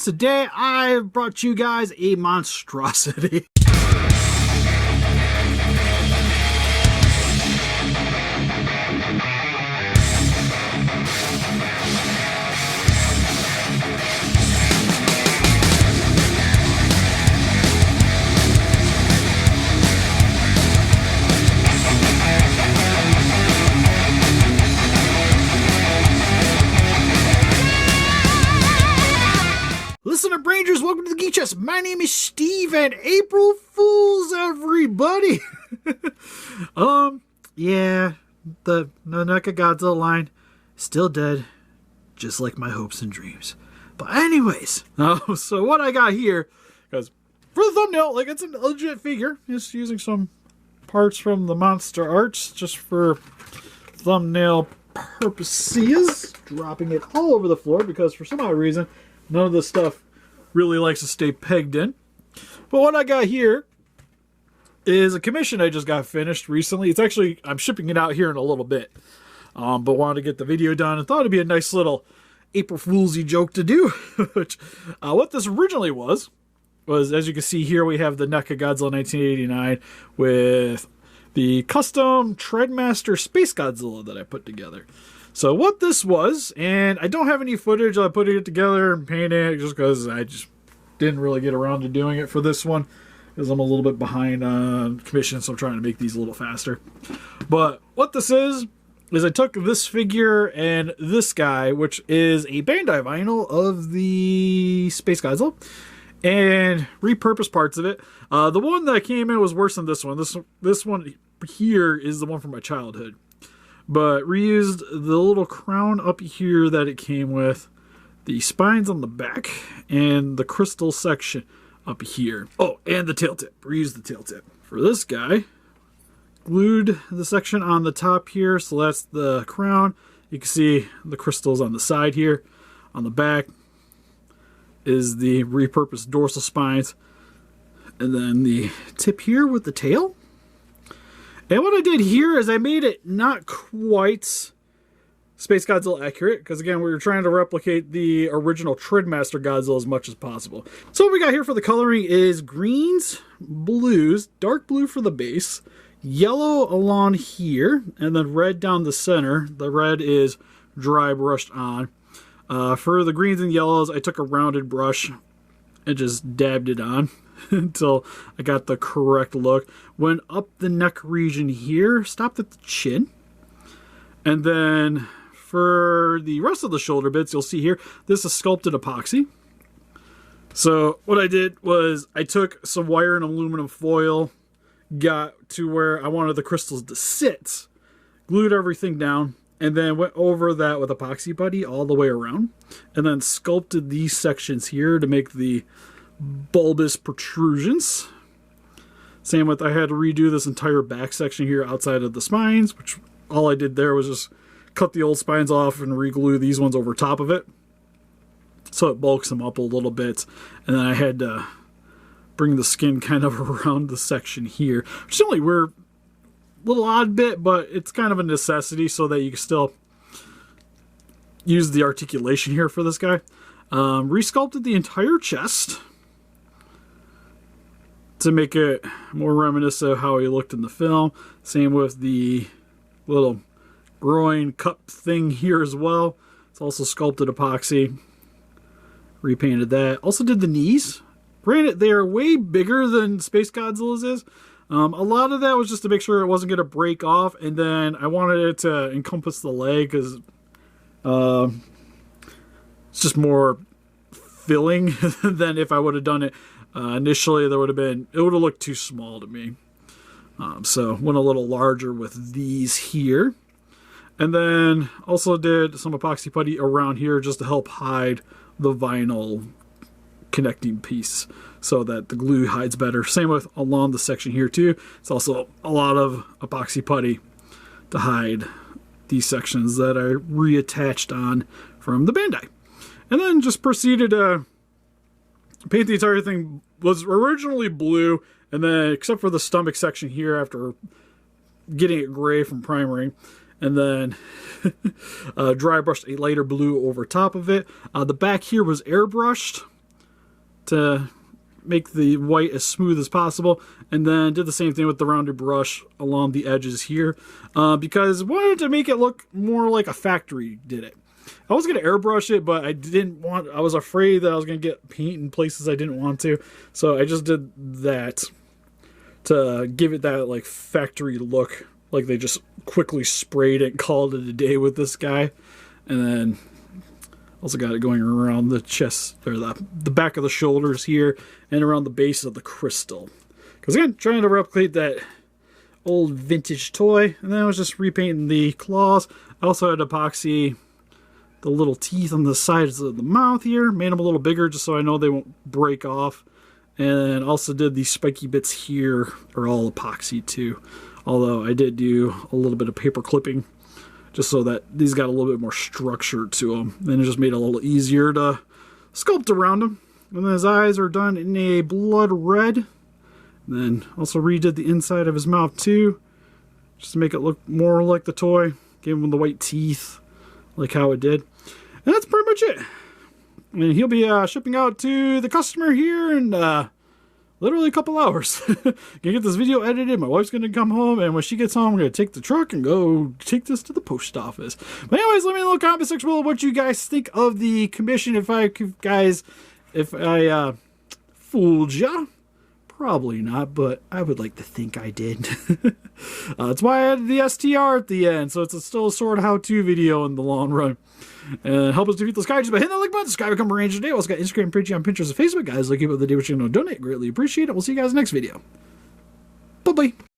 Today I've brought you guys a monstrosity. Listener Rangers, welcome to the Geek Chest. My name is Steve, and April Fools, everybody. Yeah, the NECA Godzilla line still dead, just like my hopes and dreams. But anyways, so what I got here, because for the thumbnail, like, it's a legit figure, just using some parts from the Monster Arts just for thumbnail purposes, dropping it all over the floor because for some odd reason none of this stuff really likes to stay pegged in. But what I got here is a commission I just got finished recently. It's actually, I'm shipping it out here in a little bit. But wanted to get the video done and thought it'd be a nice little April Fool's-y joke to do. Which, what this originally was, as you can see here, we have the NECA Godzilla 1989 with the custom Trendmaster SpaceGodzilla that I put together. So what this was, and I don't have any footage of putting it together and painting it just because I just didn't really get around to doing it for this one because I'm a little bit behind on commission, so I'm trying to make these a little faster. But what this is I took this figure and this guy, which is a Bandai vinyl of the SpaceGodzilla, and repurposed parts of it. The one that came in was worse than this one. This one here is the one from my childhood. But reused the little crown up here that it came with, the spines on the back, and the crystal section up here. Oh, and the tail tip. Reused the tail tip. For this guy, glued the section on the top here, so that's the crown. You can see the crystals on the side here. On the back is the repurposed dorsal spines. And then the tip here with the tail. And what I did here is I made it not quite SpaceGodzilla accurate, because again, we were trying to replicate the original Trendmaster Godzilla as much as possible. So what we got here for the coloring is greens, blues, dark blue for the base, yellow along here, and then red down the center. The red is dry brushed on. For the greens and yellows, I took a rounded brush and just dabbed it on until I got the correct look. Went up the neck region here, stopped at the chin. And then for the rest of the shoulder bits, you'll see here, this is sculpted epoxy. So what I did was I took some wire and aluminum foil, got to where I wanted the crystals to sit, glued everything down, and then went over that with epoxy putty all the way around, and then sculpted these sections here to make the bulbous protrusions. Same with, I had to redo this entire back section here outside of the spines, which all I did there was just cut the old spines off and re-glue these ones over top of it, so it bulks them up a little bit. And then I had to bring the skin kind of around the section here, which is only weird, little odd bit, but it's kind of a necessity so that you can still use the articulation here for this guy. Resculpted the entire chest to make it more reminiscent of how he looked in the film. Same with the little groin cup thing here as well. It's also sculpted epoxy. Repainted that. Also did the knees. Granted, they are way bigger than SpaceGodzilla's is. A lot of that was just to make sure it wasn't going to break off, and then I wanted it to encompass the leg because it's just more filling than if I would have done it initially. It would have looked too small to me. So went a little larger with these here. And then also did some epoxy putty around here just to help hide the vinyl connecting piece so that the glue hides better. Same with along the section here too. It's also a lot of epoxy putty to hide these sections that I reattached on from the Bandai. And then just proceeded to paint the entire thing. Was originally blue, and then except for the stomach section here after getting it gray from primering, and then dry brushed a lighter blue over top of it. The back here was airbrushed, to make the white as smooth as possible, and then did the same thing with the rounded brush along the edges here, because I wanted to make it look more like a factory did it. I was going to airbrush it, but I was afraid that I was going to get paint in places I didn't want to, so I just did that to give it that like factory look, like they just quickly sprayed it and called it a day with this guy. And then also got it going around the chest, or the back of the shoulders here, and around the base of the crystal. Because again, trying to replicate that old vintage toy. And then I was just repainting the claws. I also had epoxy the little teeth on the sides of the mouth here. Made them a little bigger just so I know they won't break off. And also did the spiky bits here are all epoxy too. Although I did do a little bit of paper clipping just so that these got a little bit more structure to them. And it just made it a little easier to sculpt around them. And then his eyes are done in a blood red. And then also redid the inside of his mouth too, just to make it look more like the toy. Gave him the white teeth, like how it did. And that's pretty much it. And he'll be shipping out to the customer here in literally a couple hours. Gonna get this video edited. My wife's gonna come home, and when she gets home, I'm gonna take the truck and go take this to the post office. But anyways, let me know in the comment section below what you guys think of the commission. If I fooled ya. Probably not, but I would like to think I did. That's why I added the STR at the end, so it's still a sort of how-to video in the long run. And help us defeat those guys by hitting that like button, subscribe, become a ranger today. We also got Instagram, Patreon, Pinterest, and Facebook. Guys, like people the day which you know donate. Greatly appreciate it. We'll see you guys next video. Bye-bye.